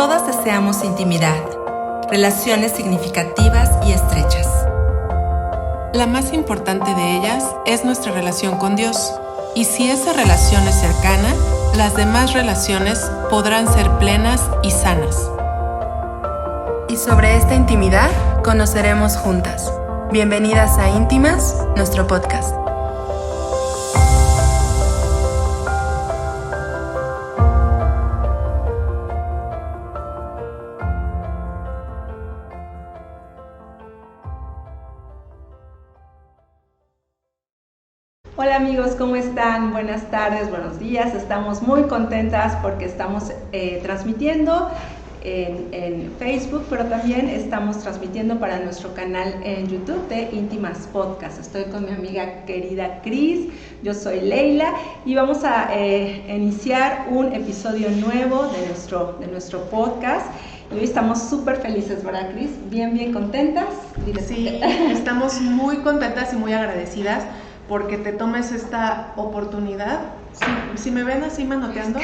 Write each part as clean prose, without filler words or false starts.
Todas deseamos intimidad, relaciones significativas y estrechas. La más importante de ellas es nuestra relación con Dios. Y si esa relación es cercana, las demás relaciones podrán ser plenas y sanas. Y sobre esta intimidad conoceremos juntas. Bienvenidas a Íntimas, nuestro podcast. Hola amigos, ¿cómo están? Buenas tardes, buenos días. Estamos muy contentas porque estamos transmitiendo en Facebook, pero también estamos transmitiendo para nuestro canal en YouTube de Íntimas Podcast. Estoy con mi amiga querida Cris, yo soy Leila y vamos a iniciar un episodio nuevo de nuestro podcast. Y hoy estamos súper felices, ¿verdad, Cris? Bien contentas. Sí, estamos muy contentas y muy agradecidas porque te tomes esta oportunidad. Si me ven así manoteando,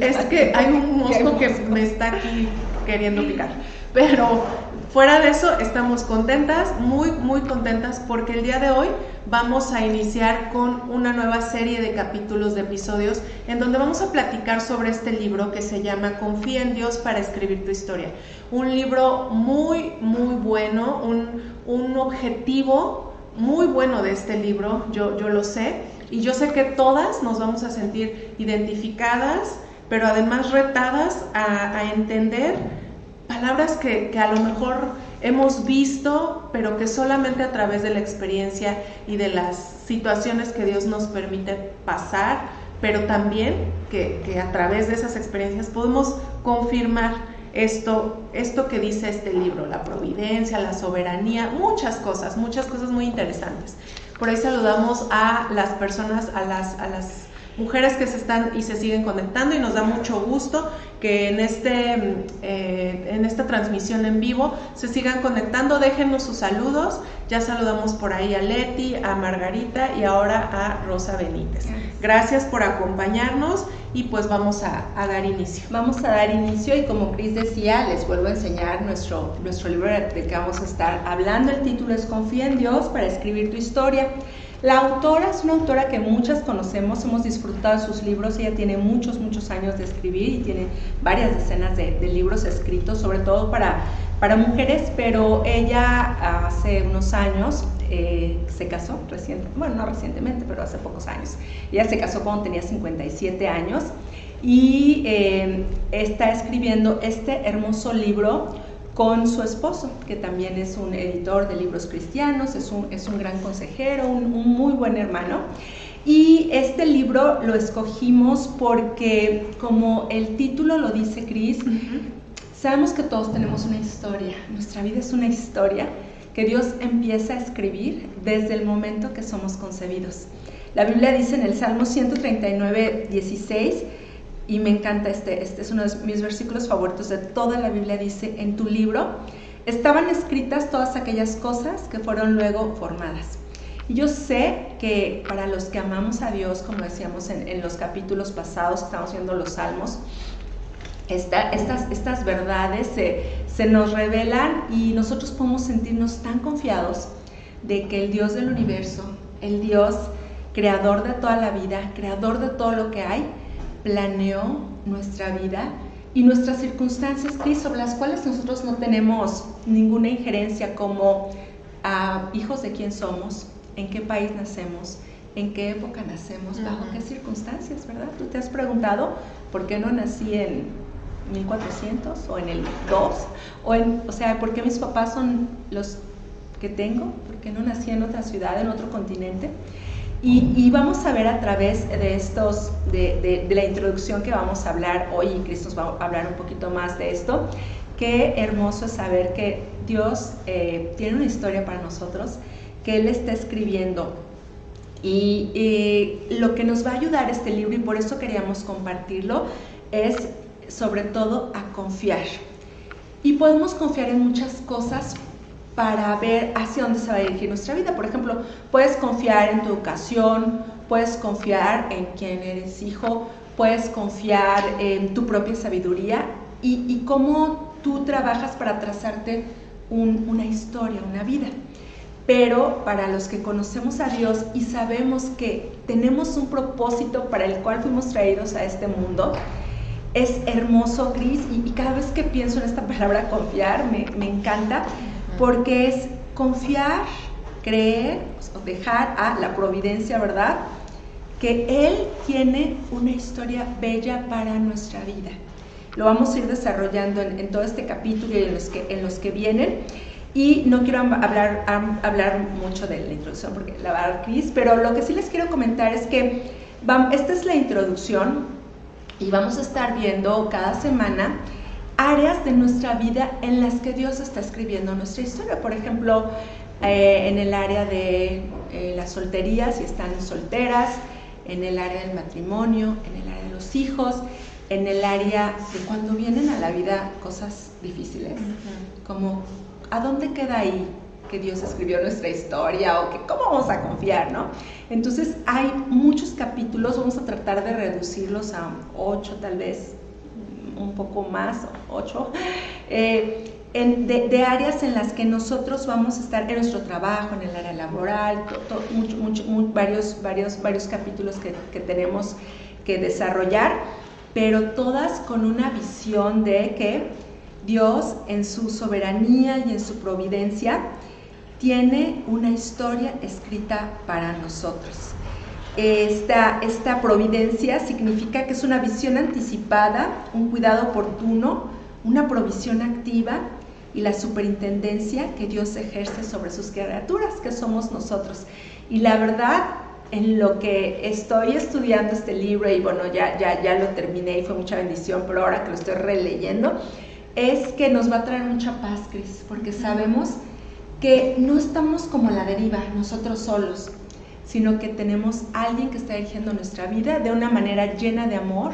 es que hay un mosco que me está aquí queriendo picar. Pero fuera de eso, estamos contentas, muy contentas, porque el día de hoy vamos a iniciar con una nueva serie de capítulos, de episodios, en donde vamos a platicar sobre este libro que se llama Confía en Dios para escribir tu historia. Un libro muy bueno, un objetivo muy bueno de este libro, yo lo sé, y yo sé que todas nos vamos a sentir identificadas, pero además retadas a entender palabras que a lo mejor hemos visto, pero que solamente a través de la experiencia y de las situaciones que Dios nos permite pasar, pero también que a través de esas experiencias podemos confirmar esto que dice este libro, la providencia, la soberanía, muchas cosas muy interesantes. Por ahí saludamos a las personas, a las mujeres que se están y se siguen conectando, y nos da mucho gusto que en esta transmisión en vivo se sigan conectando. Déjenos sus saludos. Ya saludamos por ahí a Leti, a Margarita y ahora a Rosa Benítez. Gracias por acompañarnos y pues vamos a dar inicio. Vamos a dar inicio y como Cris decía, les vuelvo a enseñar nuestro libro del que vamos a estar hablando. El título es Confía en Dios para escribir tu historia. La autora es una autora que muchas conocemos, hemos disfrutado de sus libros. Ella tiene muchos años de escribir y tiene varias decenas de libros escritos, sobre todo para mujeres, pero ella hace unos años se casó, no recientemente, pero hace pocos años. Ella se casó cuando tenía 57 años y está escribiendo este hermoso libro con su esposo, que también es un editor de libros cristianos, es un gran consejero, un muy buen hermano. Y este libro lo escogimos porque, como el título lo dice, Cris, sabemos que todos tenemos una historia. Nuestra vida es una historia que Dios empieza a escribir desde el momento que somos concebidos. La Biblia dice en el Salmo 139, 16, y me encanta este es uno de mis versículos favoritos de toda la Biblia, dice: en tu libro estaban escritas todas aquellas cosas que fueron luego formadas. Y yo sé que para los que amamos a Dios, como decíamos en los capítulos pasados, estamos viendo los Salmos, estas verdades se nos revelan y nosotros podemos sentirnos tan confiados de que el Dios del universo, el Dios creador de toda la vida, creador de todo lo que hay, planeó nuestra vida y nuestras circunstancias, Cris, sobre las cuales nosotros no tenemos ninguna injerencia, como hijos de quién somos, en qué país nacemos, en qué época nacemos, bajo qué circunstancias, ¿verdad? ¿Tú te has preguntado por qué no nací en 1400 o en el 2? O sea, ¿por qué mis papás son los que tengo? ¿Por qué no nací en otra ciudad, en otro continente? Y vamos a ver a través de la introducción que vamos a hablar hoy, y Cristo nos va a hablar un poquito más de esto. Qué hermoso es saber que Dios tiene una historia para nosotros, que Él está escribiendo. Y lo que nos va a ayudar este libro, y por eso queríamos compartirlo, es sobre todo a confiar. Y podemos confiar en muchas cosas para ver hacia dónde se va a dirigir nuestra vida. Por ejemplo, puedes confiar en tu educación, puedes confiar en quién eres hijo, puedes confiar en tu propia sabiduría y cómo tú trabajas para trazarte una historia, una vida. Pero para los que conocemos a Dios y sabemos que tenemos un propósito para el cual fuimos traídos a este mundo, es hermoso, Cris, y cada vez que pienso en esta palabra confiar, me encanta, porque es confiar, creer, o dejar a la providencia, ¿verdad? Que Él tiene una historia bella para nuestra vida. Lo vamos a ir desarrollando en todo este capítulo y en los que vienen. Y no quiero hablar mucho de la introducción porque la va a dar Cris, pero lo que sí les quiero comentar es que esta es la introducción y vamos a estar viendo cada semana áreas de nuestra vida en las que Dios está escribiendo nuestra historia. Por ejemplo, en el área de la soltería, si están solteras, en el área del matrimonio, en el área de los hijos, en el área de cuando vienen a la vida cosas difíciles, como ¿a dónde queda ahí que Dios escribió nuestra historia o que cómo vamos a confiar, ¿no? Entonces hay muchos capítulos, vamos a tratar de reducirlos a 8 tal vez, un poco más, 8, de áreas en las que nosotros vamos a estar en nuestro trabajo, en el área laboral, varios capítulos que tenemos que desarrollar, pero todas con una visión de que Dios en su soberanía y en su providencia tiene una historia escrita para nosotros. Esta providencia significa que es una visión anticipada, un cuidado oportuno, una provisión activa y la superintendencia que Dios ejerce sobre sus criaturas, que somos nosotros. Y la verdad, en lo que estoy estudiando este libro, y bueno, ya lo terminé y fue mucha bendición, pero ahora que lo estoy releyendo, es que nos va a traer mucha paz, Cris, porque sabemos que no estamos como a la deriva, nosotros solos, sino que tenemos a alguien que está dirigiendo nuestra vida de una manera llena de amor,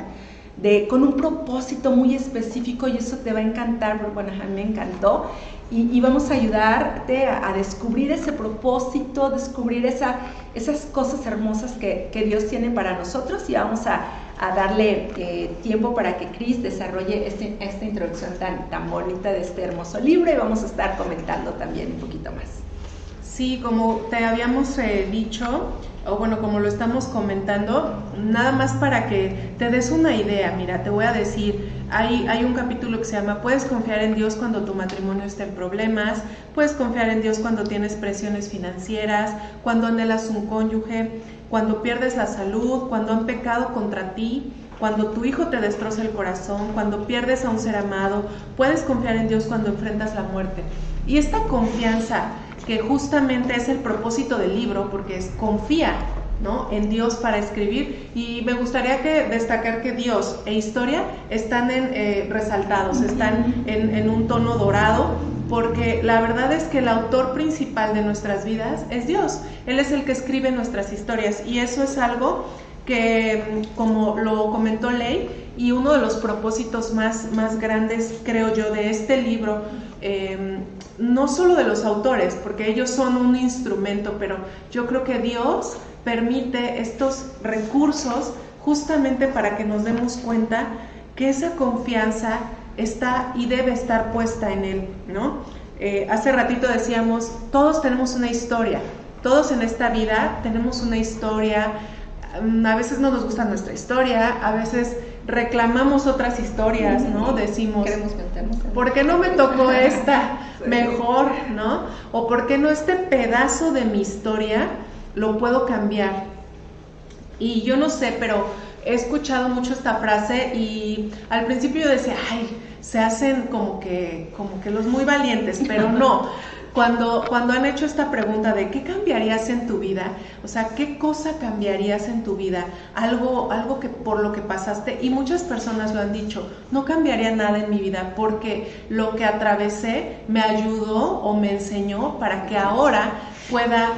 con un propósito muy específico, y eso te va a encantar, porque bueno, a mí me encantó, y vamos a ayudarte a descubrir ese propósito, descubrir esas cosas hermosas que Dios tiene para nosotros, y vamos a darle tiempo para que Cris desarrolle esta introducción tan bonita de este hermoso libro, y vamos a estar comentando también un poquito más. Sí, como te habíamos dicho, o bueno, como lo estamos comentando, nada más para que te des una idea. Mira, te voy a decir, hay un capítulo que se llama "Puedes confiar en Dios cuando tu matrimonio está en problemas", puedes confiar en Dios cuando tienes presiones financieras, cuando anhelas un cónyuge, cuando pierdes la salud, cuando han pecado contra ti, cuando tu hijo te destroza el corazón, cuando pierdes a un ser amado. Puedes confiar en Dios cuando enfrentas la muerte. Y esta confianza, que justamente es el propósito del libro, porque es confía, ¿no?, en Dios para escribir. Y me gustaría destacar que Dios e historia están resaltados, están en un tono dorado, porque la verdad es que el autor principal de nuestras vidas es Dios. Él es el que escribe nuestras historias, y eso es algo que, como lo comentó Ley, y uno de los propósitos más grandes, creo yo, de este libro, no solo de los autores, porque ellos son un instrumento, pero yo creo que Dios permite estos recursos justamente para que nos demos cuenta que esa confianza está y debe estar puesta en Él, ¿no? Hace ratito decíamos, todos tenemos una historia, todos en esta vida tenemos una historia. A veces no nos gusta nuestra historia, a veces reclamamos otras historias, ¿no? Decimos, ¿por qué no me tocó esta mejor, ¿no? O ¿por qué no este pedazo de mi historia lo puedo cambiar? Y yo no sé, pero he escuchado mucho esta frase, y al principio yo decía, ay, se hacen como que los muy valientes, pero no. Cuando han hecho esta pregunta de ¿qué cambiarías en tu vida? O sea, ¿qué cosa cambiarías en tu vida? Algo que por lo que pasaste, y muchas personas lo han dicho, no cambiaría nada en mi vida porque lo que atravesé me ayudó o me enseñó para que ahora pueda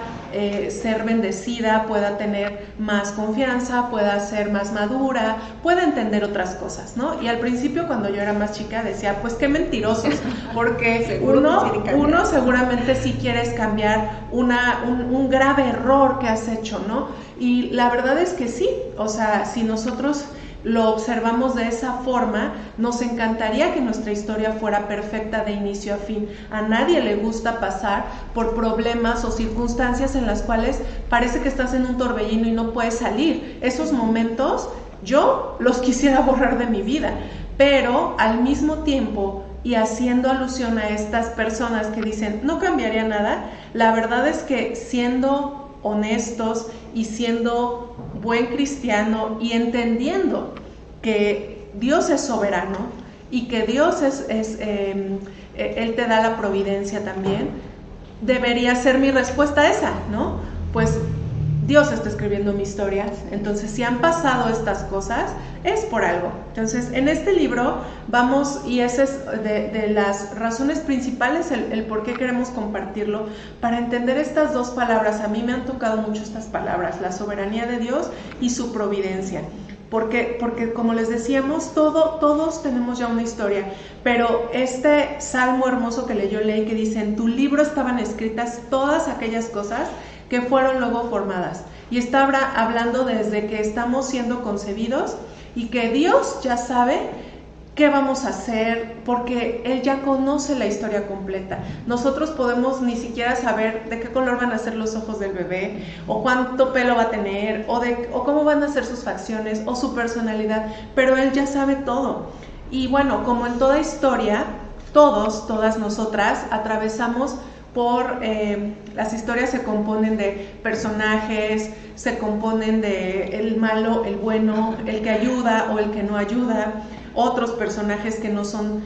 ser bendecida, pueda tener más confianza, pueda ser más madura, pueda entender otras cosas, ¿no? Y al principio, cuando yo era más chica, decía, pues qué mentirosos, porque uno seguramente sí quieres cambiar un grave error que has hecho, ¿no? Y la verdad es que sí, o sea, si nosotros lo observamos de esa forma, nos encantaría que nuestra historia fuera perfecta de inicio a fin. A nadie le gusta pasar por problemas o circunstancias en las cuales parece que estás en un torbellino y no puedes salir. Esos momentos yo los quisiera borrar de mi vida, pero al mismo tiempo, y haciendo alusión a estas personas que dicen no cambiaría nada, la verdad es que siendo honestos y siendo buen cristiano y entendiendo que Dios es soberano y que Dios Él te da la providencia también, debería ser mi respuesta esa, ¿no? Pues Dios está escribiendo mi historia, entonces si han pasado estas cosas, es por algo. Entonces, en este libro vamos, y esa es de las razones principales, el por qué queremos compartirlo, para entender estas dos palabras. A mí me han tocado mucho estas palabras, la soberanía de Dios y su providencia. Porque como les decíamos, todos tenemos ya una historia, pero este salmo hermoso que leyó Ley, que dice, en tu libro estaban escritas todas aquellas cosas que fueron luego formadas. Y está hablando desde que estamos siendo concebidos y que Dios ya sabe qué vamos a hacer, porque Él ya conoce la historia completa. Nosotros podemos ni siquiera saber de qué color van a ser los ojos del bebé, o cuánto pelo va a tener, o cómo van a ser sus facciones, o su personalidad, pero Él ya sabe todo. Y bueno, como en toda historia, todas nosotras atravesamos por las historias se componen de personajes, se componen de el malo, el bueno, el que ayuda o el que no ayuda, otros personajes que no son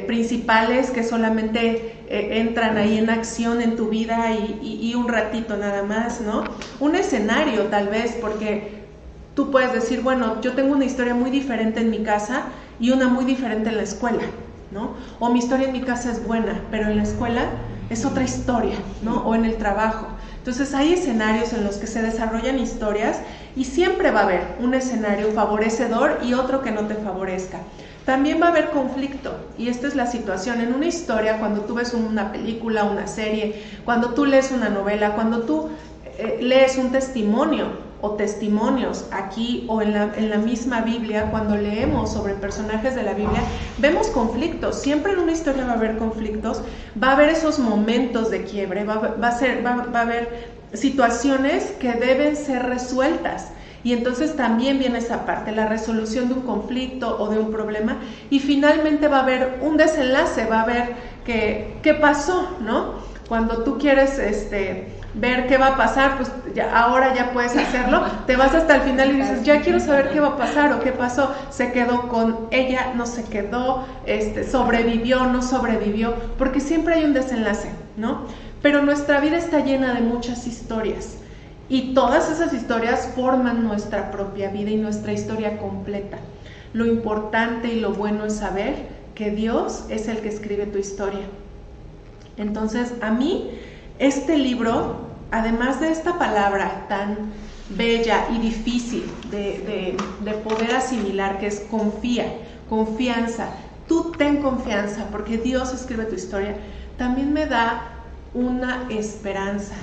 principales, que solamente entran ahí en acción en tu vida y un ratito nada más, ¿no? Un escenario tal vez, porque tú puedes decir, bueno, yo tengo una historia muy diferente en mi casa y una muy diferente en la escuela, ¿no? O mi historia en mi casa es buena, pero en la escuela es otra historia, ¿no? O en el trabajo. Entonces hay escenarios en los que se desarrollan historias y siempre va a haber un escenario favorecedor y otro que no te favorezca. También va a haber conflicto, y esta es la situación. En una historia, cuando tú ves una película, una serie, cuando tú lees una novela, cuando tú lees un testimonio o testimonios aquí o en la misma Biblia, cuando leemos sobre personajes de la Biblia, vemos conflictos. Siempre en una historia va a haber conflictos, va a haber esos momentos de quiebre, va a haber situaciones que deben ser resueltas. Y entonces también viene esa parte, la resolución de un conflicto o de un problema, y finalmente va a haber un desenlace, va a haber qué pasó, ¿no? Cuando tú quieres ver qué va a pasar, pues ahora ya puedes hacerlo, te vas hasta el final y dices, ya quiero saber qué va a pasar o qué pasó, se quedó con ella, no se quedó, sobrevivió, no sobrevivió, porque siempre hay un desenlace, ¿no? Pero nuestra vida está llena de muchas historias. Y todas esas historias forman nuestra propia vida y nuestra historia completa. Lo importante y lo bueno es saber que Dios es el que escribe tu historia. Entonces, a mí, este libro, además de esta palabra tan bella y difícil de poder asimilar, que es confianza, tú ten confianza porque Dios escribe tu historia, también me da una esperanza.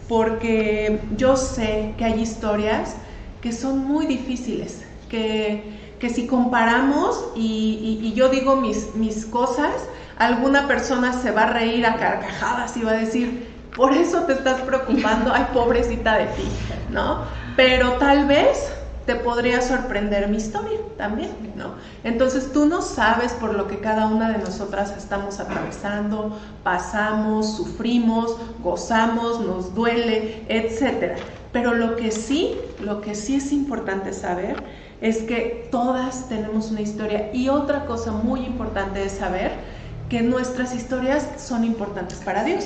Porque yo sé que hay historias que son muy difíciles, que si comparamos y yo digo mis cosas, alguna persona se va a reír a carcajadas y va a decir, por eso te estás preocupando, ay, pobrecita de ti, ¿no? Pero tal vez te podría sorprender mi historia también, ¿no? Entonces tú no sabes por lo que cada una de nosotras estamos atravesando, pasamos, sufrimos, gozamos, nos duele, etcétera. Pero lo que sí es importante saber es que todas tenemos una historia, y otra cosa muy importante es saber que nuestras historias son importantes para Dios.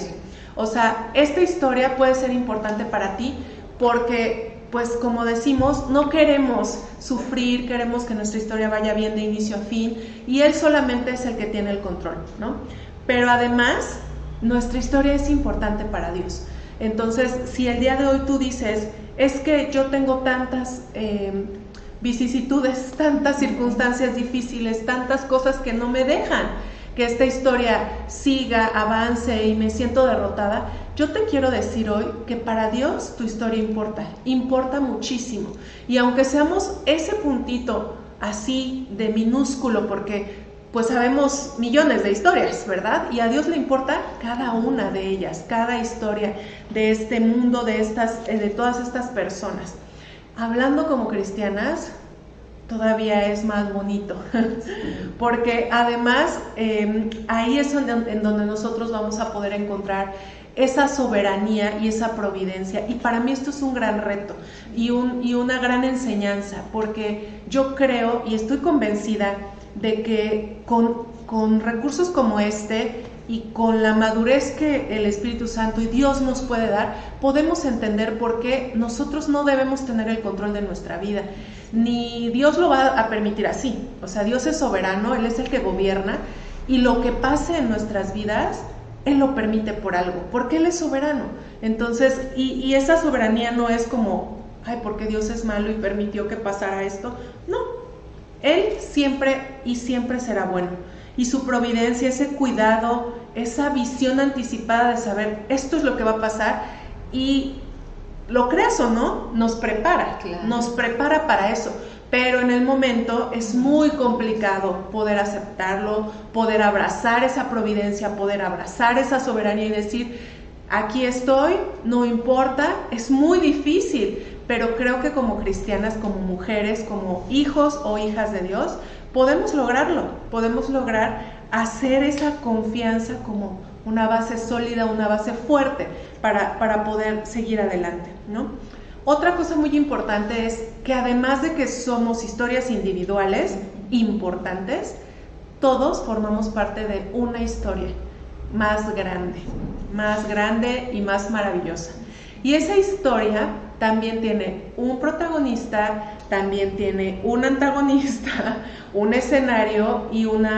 O sea, esta historia puede ser importante para ti porque, pues como decimos, no queremos sufrir, queremos que nuestra historia vaya bien de inicio a fin, y Él solamente es el que tiene el control, ¿no? Pero además, nuestra historia es importante para Dios. Entonces, si el día de hoy tú dices, es que yo tengo tantas vicisitudes, tantas circunstancias difíciles, tantas cosas que no me dejan que esta historia siga, avance y me siento derrotada, yo te quiero decir hoy que para Dios tu historia importa muchísimo. Y aunque seamos ese puntito así de minúsculo, porque pues sabemos millones de historias, ¿verdad? Y a Dios le importa cada una de ellas, cada historia de este mundo, de todas estas personas. Hablando como cristianas, todavía es más bonito, porque además ahí es en donde nosotros vamos a poder encontrar esa soberanía y esa providencia. Y para mí esto es un gran reto y una gran enseñanza, porque yo creo y estoy convencida de que con recursos como este y con la madurez que el Espíritu Santo y Dios nos puede dar, podemos entender por qué nosotros no debemos tener el control de nuestra vida, ni Dios lo va a permitir así. O sea, Dios es soberano, Él es el que gobierna, y lo que pase en nuestras vidas, Él lo permite por algo, porque Él es soberano. Entonces, y esa soberanía no es como, ay, porque Dios es malo y permitió que pasara esto. No, Él siempre y siempre será bueno. Y su providencia, ese cuidado, esa visión anticipada de saber esto es lo que va a pasar, y lo creas o no, nos prepara, claro, nos prepara para eso. Pero en el momento es muy complicado poder aceptarlo, poder abrazar esa providencia, poder abrazar esa soberanía y decir, aquí estoy, no importa. Es muy difícil, pero creo que como cristianas, como mujeres, como hijos o hijas de Dios, podemos lograrlo, podemos lograr hacer esa confianza como una base sólida, una base fuerte para poder seguir adelante, ¿no? Otra cosa muy importante es que además de que somos historias individuales importantes, todos formamos parte de una historia más grande y más maravillosa. Y esa historia también tiene un protagonista, también tiene un antagonista, un escenario y un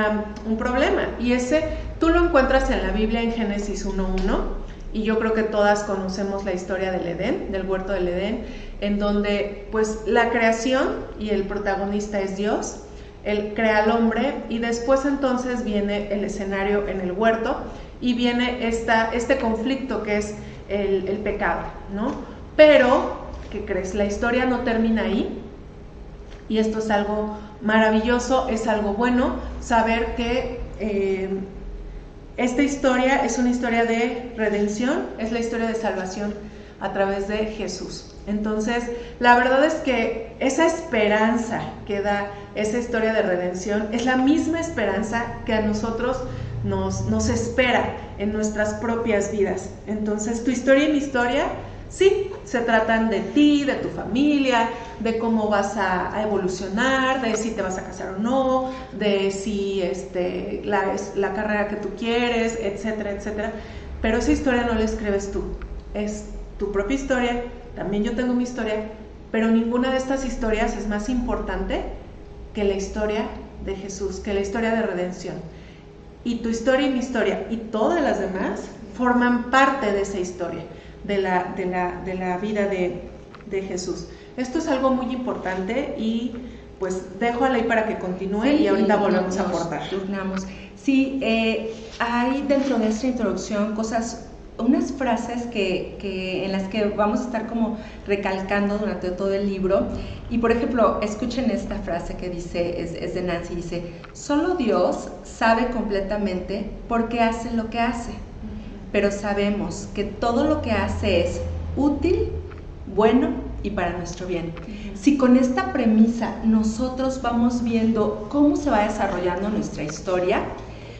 problema. Y ese tú lo encuentras en la Biblia en Génesis 1:1. Y yo creo que todas conocemos la historia del Edén, del huerto del Edén, en donde pues la creación y el protagonista es Dios. Él crea al hombre y después entonces viene el escenario en el huerto y viene este conflicto que es el pecado, ¿no? Pero, ¿qué crees? La historia no termina ahí, y esto es algo maravilloso, es algo bueno, saber que esta historia es una historia de redención, es la historia de salvación a través de Jesús. Entonces, la verdad es que esa esperanza que da esa historia de redención es la misma esperanza que a nosotros nos espera en nuestras propias vidas. Entonces, tu historia y mi historia, sí, se tratan de ti, de tu familia, de cómo vas a evolucionar, de si te vas a casar o no, de si la carrera que tú quieres, etcétera, etcétera. Pero esa historia no la escribes tú, es tu propia historia. También yo tengo mi historia, pero ninguna de estas historias es más importante que la historia de Jesús, que la historia de redención. Y tu historia y mi historia y todas las demás forman parte de esa historia, de la vida de Jesús. Esto es algo muy importante y pues dejo a Ley para que continúe, sí, y ahorita volvemos a aportar. Sí, hay dentro de esta introducción unas frases en las que vamos a estar como recalcando durante todo el libro. Y por ejemplo, escuchen esta frase que dice, es de Nancy, dice: solo Dios sabe completamente por qué hace lo que hace, pero sabemos que todo lo que hace es útil, bueno y para nuestro bien. Si con esta premisa nosotros vamos viendo cómo se va desarrollando nuestra historia,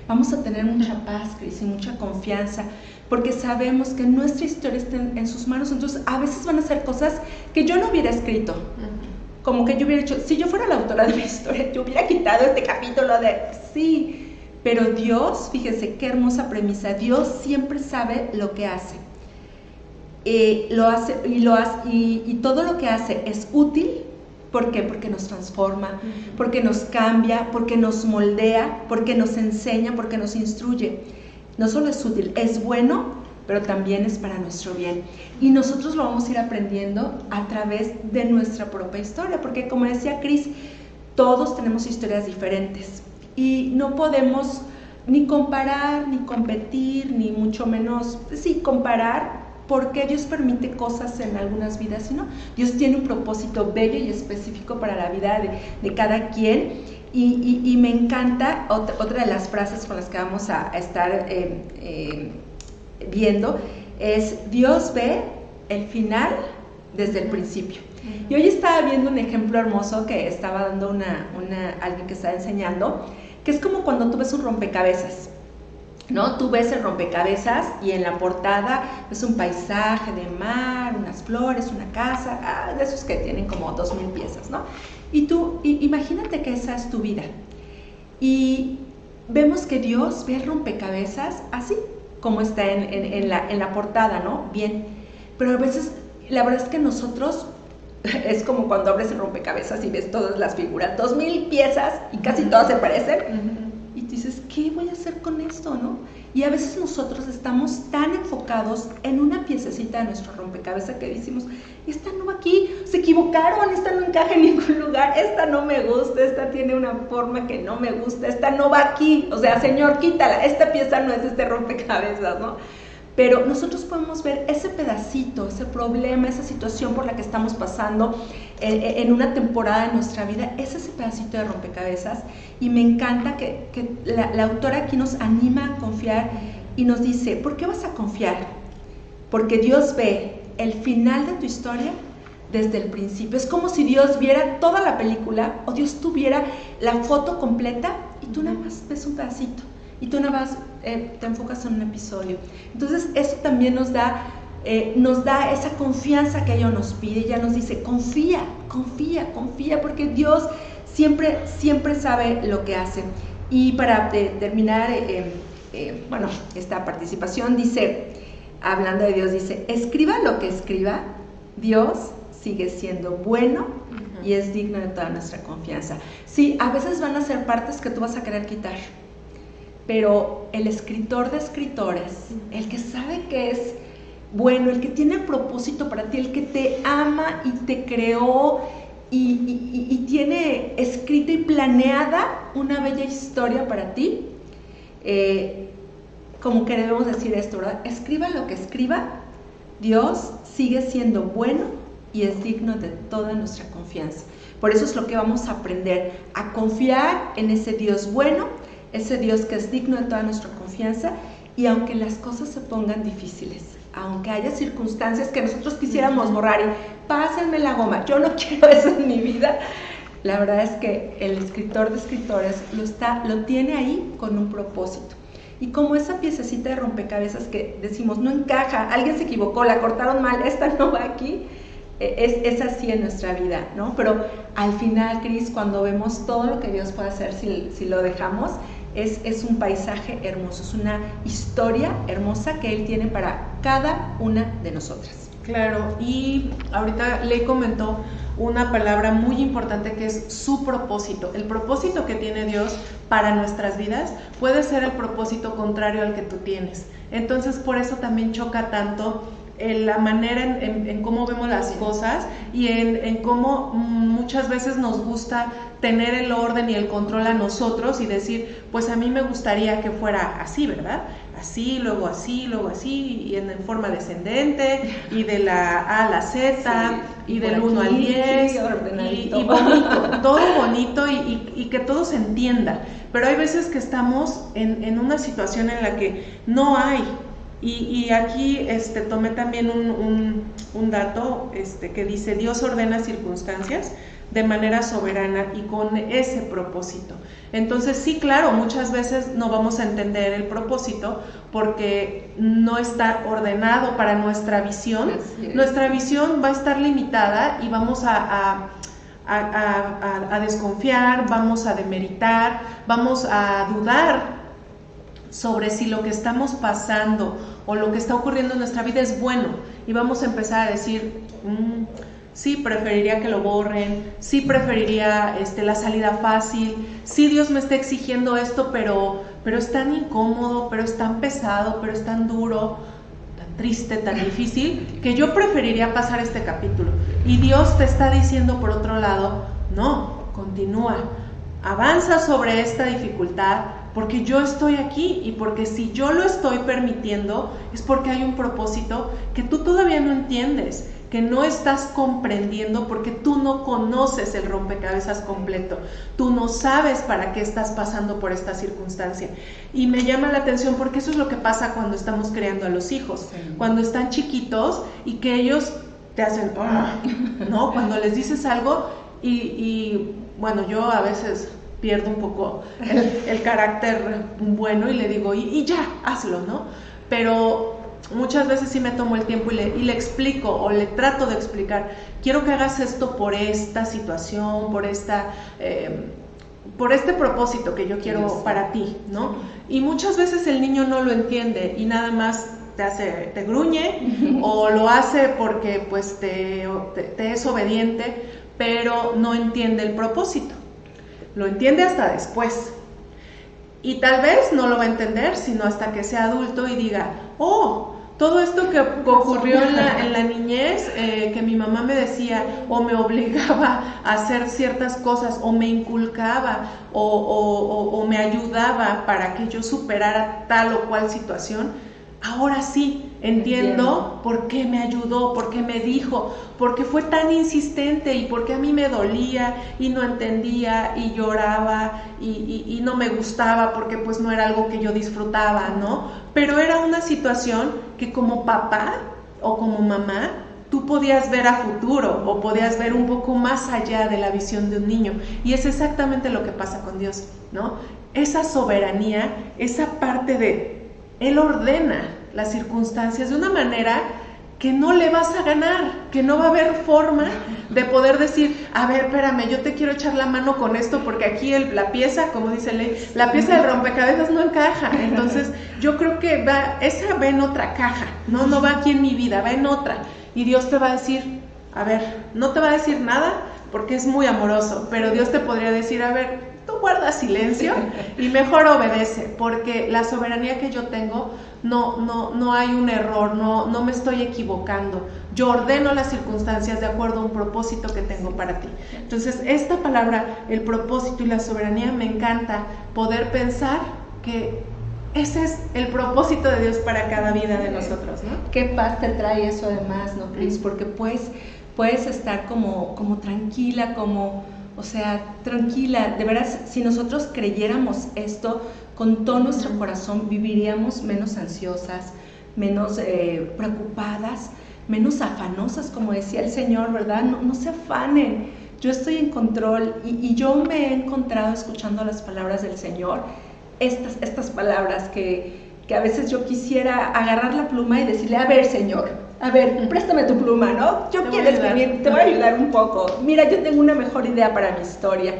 vamos a tener mucha paz, Cris, y mucha confianza, porque sabemos que nuestra historia está en sus manos. Entonces a veces van a ser cosas que yo no hubiera escrito, como que yo hubiera hecho, si yo fuera la autora de mi historia, yo hubiera quitado este capítulo sí, pero Dios, fíjense qué hermosa premisa, Dios siempre sabe lo que hace. Y todo lo que hace es útil. ¿Por qué? Porque nos transforma, porque nos cambia, porque nos moldea, porque nos enseña, porque nos instruye. No solo es útil, es bueno, pero también es para nuestro bien. Y nosotros lo vamos a ir aprendiendo a través de nuestra propia historia, porque como decía Cris, todos tenemos historias diferentes y no podemos ni comparar, ni competir, ni mucho menos, sí, comparar por qué Dios permite cosas en algunas vidas y no. Dios tiene un propósito bello y específico para la vida de cada quien. Y me encanta otra de las frases con las que vamos a estar viendo es: Dios ve el final desde el principio. Y hoy estaba viendo un ejemplo hermoso que estaba dando alguien que estaba enseñando, que es como cuando tú ves un rompecabezas, ¿no? Tú ves el rompecabezas y en la portada ves un paisaje de mar, unas flores, una casa, de esos que tienen como 2000 piezas, ¿no? Y tú, imagínate que esa es tu vida. Y vemos que Dios ve el rompecabezas así, como está en la portada, ¿no? Bien. Pero a veces, la verdad es que nosotros, es como cuando abres el rompecabezas y ves todas las figuras, 2000 piezas y casi todas se parecen. Y tú dices, ¿qué voy a hacer con esto, no? Y a veces nosotros estamos tan enfocados en una piececita de nuestro rompecabezas que decimos, esta no va aquí, se equivocaron, esta no encaja en ningún lugar, esta no me gusta, esta tiene una forma que no me gusta, esta no va aquí, o sea, Señor, quítala, esta pieza no es de este rompecabezas, ¿no? Pero nosotros podemos ver ese pedacito, ese problema, esa situación por la que estamos pasando en una temporada de nuestra vida, es ese pedacito de rompecabezas. Y me encanta que la autora aquí nos anima a confiar y nos dice, ¿por qué vas a confiar? Porque Dios ve el final de tu historia desde el principio. Es como si Dios viera toda la película o Dios tuviera la foto completa y tú nada más ves un pedacito. Y tú nada más te enfocas en un episodio. Entonces eso también nos da esa confianza que ella nos pide. Ella nos dice, confía, porque Dios siempre sabe lo que hace. Y para terminar esta participación, dice, hablando de Dios, dice, escriba lo que escriba, Dios sigue siendo bueno y es digno de toda nuestra confianza. Sí, a veces van a ser partes que tú vas a querer quitar, pero el escritor de escritores, el que sabe que es bueno, el que tiene propósito para ti, el que te ama y te creó y tiene escrita y planeada una bella historia para ti, como que debemos decir esto, ¿verdad? Escriba lo que escriba, Dios sigue siendo bueno y es digno de toda nuestra confianza. Por eso es lo que vamos a aprender, a confiar en ese Dios bueno, ese Dios que es digno de toda nuestra confianza, y aunque las cosas se pongan difíciles, aunque haya circunstancias que nosotros quisiéramos borrar y pásenme la goma, yo no quiero eso en mi vida, la verdad es que el escritor de escritores lo tiene ahí con un propósito. Y como esa piececita de rompecabezas que decimos, no encaja, alguien se equivocó, la cortaron mal, esta no va aquí, es así en nuestra vida, ¿no? Pero al final, Cris, cuando vemos todo lo que Dios puede hacer si lo dejamos, es un paisaje hermoso, es una historia hermosa que Él tiene para cada una de nosotras. Claro, y ahorita Ley comentó una palabra muy importante que es su propósito. El propósito que tiene Dios para nuestras vidas puede ser el propósito contrario al que tú tienes. Entonces, por eso también choca tanto la manera en cómo vemos las cosas y en cómo muchas veces nos gusta tener el orden y el control a nosotros y decir, pues a mí me gustaría que fuera así, ¿verdad? Así, luego así, y en forma descendente, y de la A a la Z, sí, y del 1 al 10, y bonito, todo bonito y que todo se entienda. Pero hay veces que estamos en una situación en la que no hay. Y aquí tomé también un dato que dice, Dios ordena circunstancias de manera soberana y con ese propósito. Entonces sí, claro, muchas veces no vamos a entender el propósito porque no está ordenado para nuestra visión. Nuestra visión va a estar limitada y vamos a desconfiar, vamos a demeritar, vamos a dudar sobre si lo que estamos pasando o lo que está ocurriendo en nuestra vida es bueno, y vamos a empezar a decir, sí, preferiría que lo borren, sí, preferiría la salida fácil, sí, Dios me está exigiendo esto, pero es tan incómodo, pero es tan pesado, pero es tan duro, tan triste, tan difícil, que yo preferiría pasar este capítulo. Y Dios te está diciendo por otro lado, no, continúa, avanza sobre esta dificultad, porque yo estoy aquí y porque si yo lo estoy permitiendo es porque hay un propósito que tú todavía no entiendes, que no estás comprendiendo porque tú no conoces el rompecabezas completo, tú no sabes para qué estás pasando por esta circunstancia. Y me llama la atención porque eso es lo que pasa cuando estamos creando a los hijos, cuando están chiquitos y que ellos te hacen, ¿no? Cuando les dices algo y bueno, yo a veces pierdo un poco el carácter bueno y le digo, y ya, hazlo, ¿no? Pero muchas veces sí me tomo el tiempo y le explico o le trato de explicar, quiero que hagas esto por esta situación, por este propósito que yo quiero para ti, ¿no? Y muchas veces el niño no lo entiende y nada más te gruñe o lo hace porque pues te es obediente, pero no entiende el propósito. Lo entiende hasta después. Y tal vez no lo va a entender sino hasta que sea adulto y diga, todo esto que ocurrió en la niñez, que mi mamá me decía o me obligaba a hacer ciertas cosas o me inculcaba o me ayudaba para que yo superara tal o cual situación, ahora sí entiendo por qué me ayudó, por qué me dijo, por qué fue tan insistente y por qué a mí me dolía y no entendía y lloraba y no me gustaba porque pues no era algo que yo disfrutaba, ¿no? Pero era una situación que como papá o como mamá tú podías ver a futuro o podías ver un poco más allá de la visión de un niño, y es exactamente lo que pasa con Dios, ¿no? Esa soberanía, esa parte de Él ordena las circunstancias de una manera que no le vas a ganar, que no va a haber forma de poder decir, a ver, espérame, yo te quiero echar la mano con esto porque aquí la pieza, como dice Ley, la pieza del rompecabezas no encaja, entonces yo creo que esa va en otra caja, no va aquí en mi vida, va en otra, y Dios te va a decir, a ver, no te va a decir nada porque es muy amoroso, pero Dios te podría decir, a ver, tú guarda silencio y mejor obedece, porque la soberanía que yo tengo, no hay un error, no me estoy equivocando, yo ordeno las circunstancias de acuerdo a un propósito que tengo para ti. Entonces esta palabra, el propósito y la soberanía, me encanta poder pensar que ese es el propósito de Dios para cada vida de nosotros, ¿no? Qué paz te trae eso además, ¿no, Cris? Porque puedes estar como tranquila, o sea, tranquila, de veras, si nosotros creyéramos esto con todo nuestro corazón, viviríamos menos ansiosas, menos preocupadas, menos afanosas, como decía el Señor, ¿verdad? No se afanen, yo estoy en control, y yo me he encontrado escuchando las palabras del Señor, estas palabras que a veces yo quisiera agarrar la pluma y decirle, a ver, Señor, a ver, préstame tu pluma, ¿no? Yo quiero escribir, te voy a ayudar un poco. Mira, yo tengo una mejor idea para mi historia.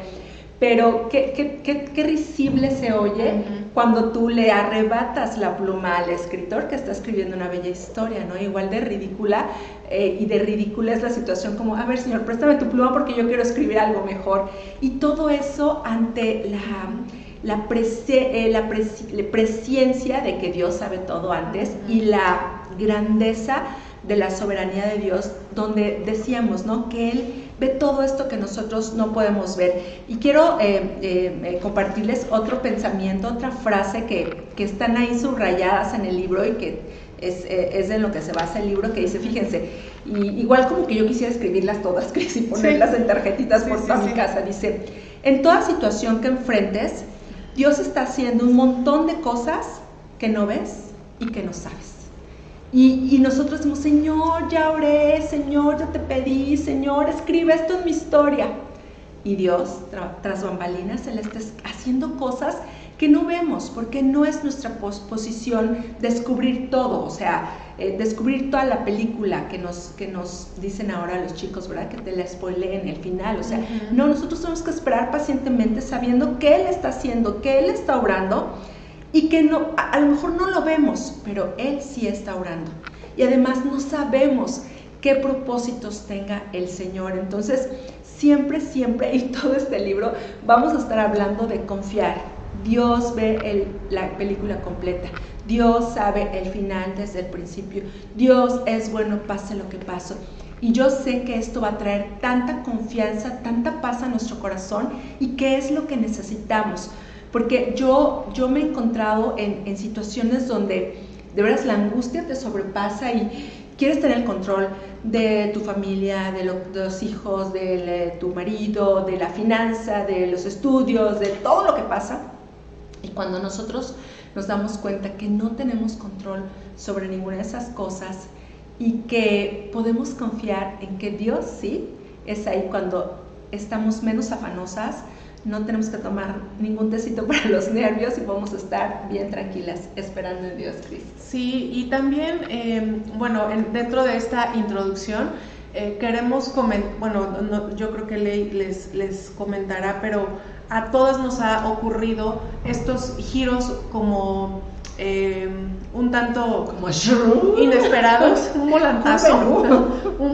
Pero qué risible se oye cuando tú le arrebatas la pluma al escritor que está escribiendo una bella historia, ¿no? Igual de ridícula, y de ridícula es la situación como, a ver, Señor, préstame tu pluma porque yo quiero escribir algo mejor. Y todo eso ante la presciencia de que Dios sabe todo antes y la grandeza de la soberanía de Dios, donde decíamos, ¿no?, que Él ve todo esto que nosotros no podemos ver. Y quiero compartirles otro pensamiento, otra frase que están ahí subrayadas en el libro y que es en lo que se basa el libro, que dice, fíjense, igual como que yo quisiera escribirlas todas, Cris, y ponerlas en tarjetitas por toda mi casa, dice, en toda situación que enfrentes, Dios está haciendo un montón de cosas que no ves y que no sabes. Y nosotros decimos, Señor, ya oré, Señor, ya te pedí, Señor, escribe esto en mi historia. Y Dios, tras bambalinas, Él está haciendo cosas que no vemos, porque no es nuestra posición descubrir todo, o sea, descubrir toda la película que nos dicen ahora los chicos, ¿verdad? Que te la spoileen el final, o sea, no, nosotros tenemos que esperar pacientemente sabiendo qué Él está haciendo, qué Él está obrando, y que no, a lo mejor no lo vemos, pero Él sí está orando. Y además no sabemos qué propósitos tenga el Señor. Entonces, siempre, y todo este libro, vamos a estar hablando de confiar. Dios ve la película completa. Dios sabe el final desde el principio. Dios es bueno, pase lo que pase. Y yo sé que esto va a traer tanta confianza, tanta paz a nuestro corazón, y que es lo que necesitamos. porque yo me he encontrado en situaciones donde de veras la angustia te sobrepasa y quieres tener el control de tu familia, de los hijos, de tu marido, de la finanza, de los estudios, de todo lo que pasa. Y cuando nosotros nos damos cuenta que no tenemos control sobre ninguna de esas cosas y que podemos confiar en que Dios sí es ahí cuando estamos menos afanosas, no tenemos que tomar ningún tecito para los nervios y podemos estar bien tranquilas esperando en Dios, Cris. Sí, y también, dentro de esta introducción, queremos yo creo que les comentará, pero a todas nos ha ocurrido estos giros como un tanto como inesperados, un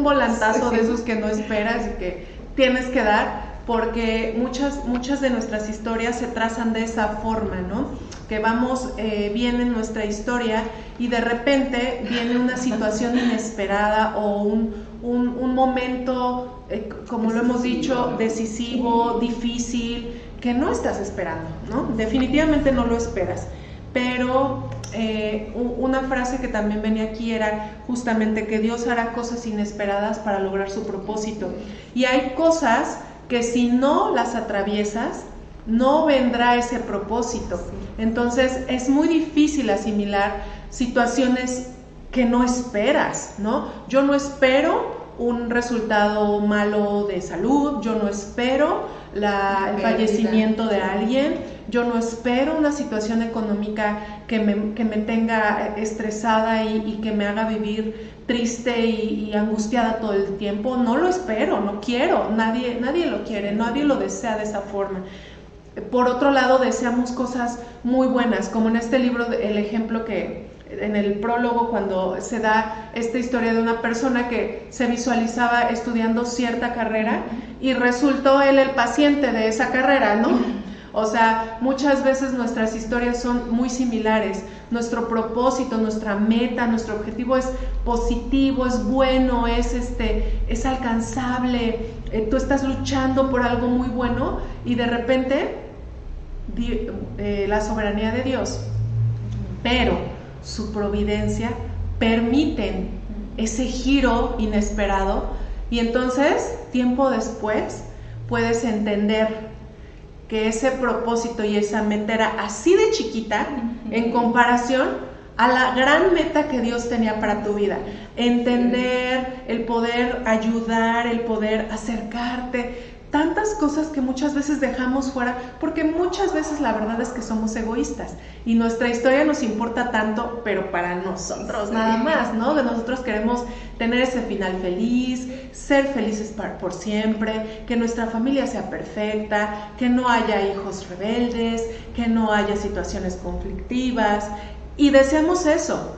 volantazo sí. De esos que no esperas y que tienes que dar, porque muchas de nuestras historias se trazan de esa forma, ¿no? Que vamos bien en nuestra historia y de repente viene una situación inesperada o un momento, como lo hemos dicho, decisivo, difícil, que no estás esperando, ¿no? Definitivamente no lo esperas. Pero una frase que también venía aquí era justamente que Dios hará cosas inesperadas para lograr su propósito. Y hay cosas que si no las atraviesas, no vendrá ese propósito. Entonces es muy difícil asimilar situaciones que no esperas, ¿no? Yo no espero un resultado malo de salud, yo no espero el fallecimiento de alguien, yo no espero una situación económica que me tenga estresada y que me haga vivir triste y angustiada todo el tiempo. No lo espero, no quiero, nadie lo quiere, nadie lo desea de esa forma. Por otro lado, deseamos cosas muy buenas, como en este libro, el ejemplo que en el prólogo, cuando se da esta historia de una persona que se visualizaba estudiando cierta carrera y resultó él el paciente de esa carrera, ¿no? O sea, muchas veces nuestras historias son muy similares. Nuestro propósito, nuestra meta, nuestro objetivo es positivo, es bueno, es alcanzable. Tú estás luchando por algo muy bueno y de repente la soberanía de Dios, pero su providencia permiten ese giro inesperado y entonces tiempo después puedes entender que ese propósito y esa meta era así de chiquita en comparación a la gran meta que Dios tenía para tu vida. Entender, el poder ayudar, el poder acercarte, tantas cosas que muchas veces dejamos fuera, porque muchas veces la verdad es que somos egoístas y nuestra historia nos importa tanto, pero para nosotros nada más, ¿no? De nosotros queremos tener ese final feliz, ser felices por siempre, que nuestra familia sea perfecta, que no haya hijos rebeldes, que no haya situaciones conflictivas, y deseamos eso,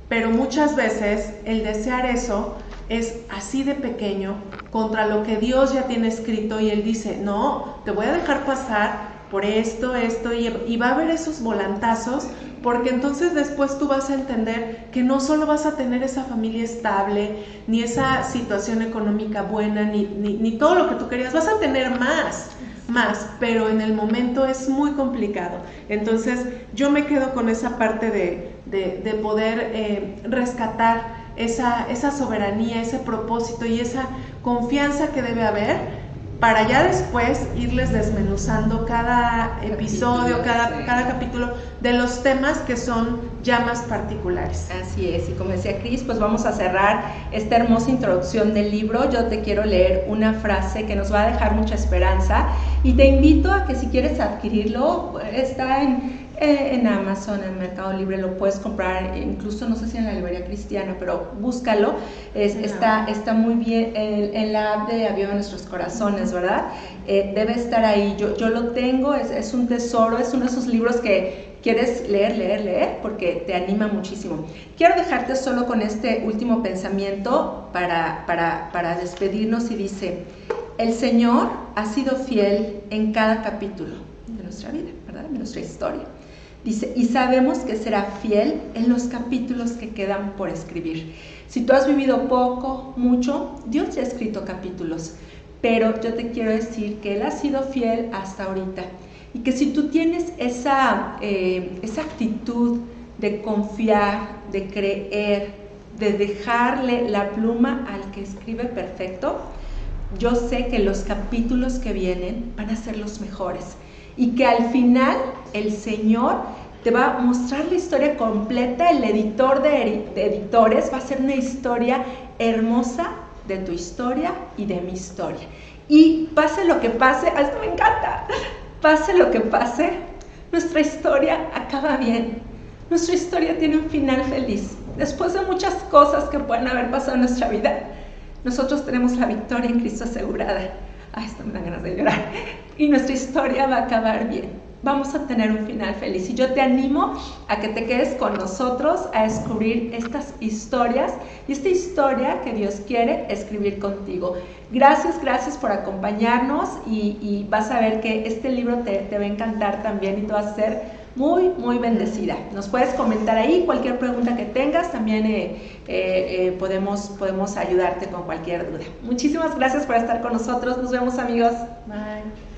pero muchas veces el desear eso es así de pequeño contra lo que Dios ya tiene escrito y Él dice, no, te voy a dejar pasar por esto, y va a haber esos volantazos, porque entonces después tú vas a entender que no solo vas a tener esa familia estable, ni esa situación económica buena, ni todo lo que tú querías, vas a tener más, pero en el momento es muy complicado. Entonces yo me quedo con esa parte de poder rescatar esa soberanía, ese propósito y esa confianza que debe haber para ya después irles desmenuzando cada episodio, cada capítulo de los temas que son ya más particulares. Así es, y como decía Cris, pues vamos a cerrar esta hermosa introducción del libro. Yo te quiero leer una frase que nos va a dejar mucha esperanza y te invito a que si quieres adquirirlo, está en Amazon, en Mercado Libre, lo puedes comprar, incluso no sé si en la librería cristiana, pero búscalo, está muy bien en la app de Aviva Nuestros Corazones, ¿verdad? Debe estar ahí, yo lo tengo, es un tesoro, es uno de esos libros que quieres leer, porque te anima muchísimo. Quiero dejarte solo con este último pensamiento para despedirnos y dice, el Señor ha sido fiel en cada capítulo de nuestra vida, ¿verdad? De nuestra historia. Dice, y sabemos que será fiel en los capítulos que quedan por escribir. Si tú has vivido poco, mucho, Dios ya ha escrito capítulos, pero yo te quiero decir que Él ha sido fiel hasta ahorita. Y que si tú tienes esa actitud de confiar, de creer, de dejarle la pluma al que escribe perfecto, yo sé que los capítulos que vienen van a ser los mejores y que al final el Señor te va a mostrar la historia completa. El editor de editores va a hacer una historia hermosa de tu historia y de mi historia. Y pase lo que pase, esto me encanta, pase lo que pase, nuestra historia acaba bien. Nuestra historia tiene un final feliz. Después de muchas cosas que pueden haber pasado en nuestra vida, nosotros tenemos la victoria en Cristo asegurada. Ay, esto me da ganas de llorar. Y nuestra historia va a acabar bien. Vamos a tener un final feliz. Y yo te animo a que te quedes con nosotros a descubrir estas historias y esta historia que Dios quiere escribir contigo. Gracias por acompañarnos y vas a ver que este libro te va a encantar también y te va a ser muy bendecida. Nos puedes comentar ahí cualquier pregunta que tengas, también podemos ayudarte con cualquier duda. Muchísimas gracias por estar con nosotros, nos vemos, amigos. Bye.